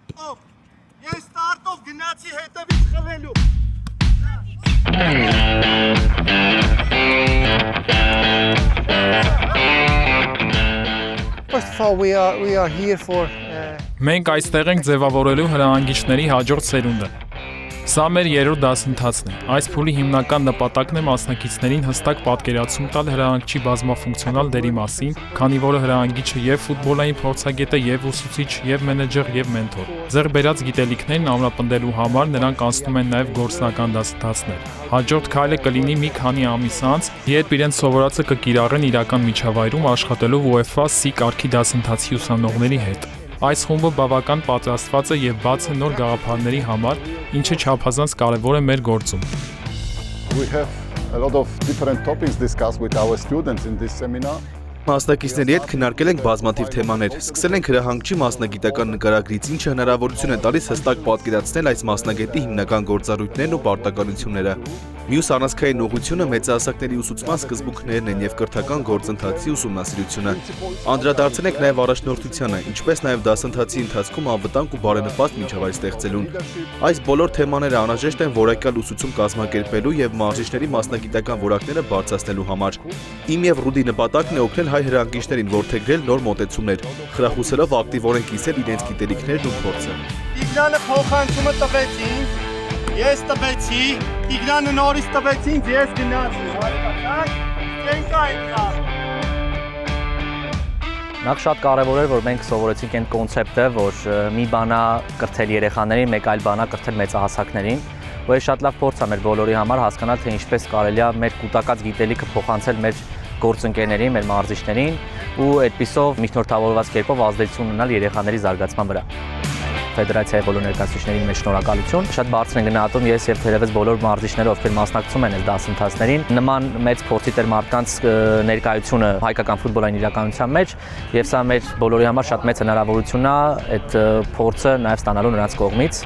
Ես ստարտով գնացի հետևից խլելու։ First of all, we are here for Մենք այստեղ ենք ձևավորելու հրահանգիչների հաջորդ սերունդը։ Սա մեր երրորդ դասընթացն է։ Այս փուլի հիմնական նպատակն է մասնակիցներին հստակ պատկերացում տալ հրահանգչի բազմաֆունկցիոնալ դերի մասին, քանի որ հրահանգիչը եւ ֆուտբոլային փորձագետ է, եւ ուսուցիչ, եւ մենեջեր, եւ մենթոր։ Ձեռք բերած գիտելիքներն ամրապնդելու համար նրանք անցնում են նաեւ գործնական դասընթացներ։ Հաջորդ քայլը կլինի մի քանի ամիս անց, երբ իրենց սովորածը կկիրառեն իրական միջավայրում աշխատելով UEFA C կարգի դասընթացի ուսանողների հետ։ Այս խումբը բավական պատրաստված է եւ բաց է նոր գաղափարների համար, ինչը չափազանց կարեւոր է մեր գործում։ We have a lot of different topics discussed with our students in this seminar. Մասնակիցների հետ քննարկել ենք բազմաթիվ թեմաներ։ Սկսել ենք հրահանգչի մասնագիտական նկարագրից, ինչը հնարավորություն է տալիս հստակ պատկերացնել այս մասնագետի հիմնական գործառույթներն ու պարտականությունները։ Մյուս առանցքային ուղղությունը մեծահասակների ուսուցման սկզբունքներն են եւ կրթական գործընթացի ուսումնասիրությունը։ Անդրադարձել ենք նաեւ առաջնորդությանը, ինչպես նաեւ դասընթացի ընթացքում անվտանգ ու բարենպաստ միջավայր ստեղծելուն։ Այս բոլոր թեմաները անհրաժեշտ են որակյալ ուսուցում կազմակերպելու եւ մարզիչների մասնագիտական որակները բարձրացնելու համար։ Իմ եւ Ռուդի նպատակն է օգնել հայ հրահանգիչներին որդեգրել նոր մոտեցումներ, խրախուսելով ակտիվորեն կիսել իրենց գիտելիքներն ու փորձը։ Տիգրանը փոխանցումը տվեց ինձ, ես տվեցի, Տիգրանը նորից տվեց ինձ, ես գնացի, հարևանակ, ստենկա ինքա։ Նախ շատ կարևոր էր, որ մենք սովորեցինք այն կոնցեպտը, որ մի բանա կրթել երեխաներին, մեկ այլ բանա կրթել մեծահասակներին, ու այս շատ լավ փորձ է մեր բոլորի համար հասկանալ, թե ինչպես կարելի է մեր կուտակած գիտելիքը փոխանցել մեր գործընկերներին, մեր մարզիչներին ու այդպիսով միջնորդավորված կերպով ազդեցություն ունենալ երեխաների զարգացման վրա։ Ֆեդերացիայի բոլոր ներկայացուցիչներին մեծ շնորհակալություն։ Շատ բարձր են գնահատում ես եւ թերևս բոլոր մարզիչները, ովքեր մասնակցում են այս դասընթացներին։ Նման մեծ փորձի տեր մարդկանց ներկայությունը հայկական ֆուտբոլային իրականության մեջ եւ սա մեր բոլորի համար շատ մեծ հնարավորություն է այդ փորձը նաեւ ստանալու նրանց կողմից։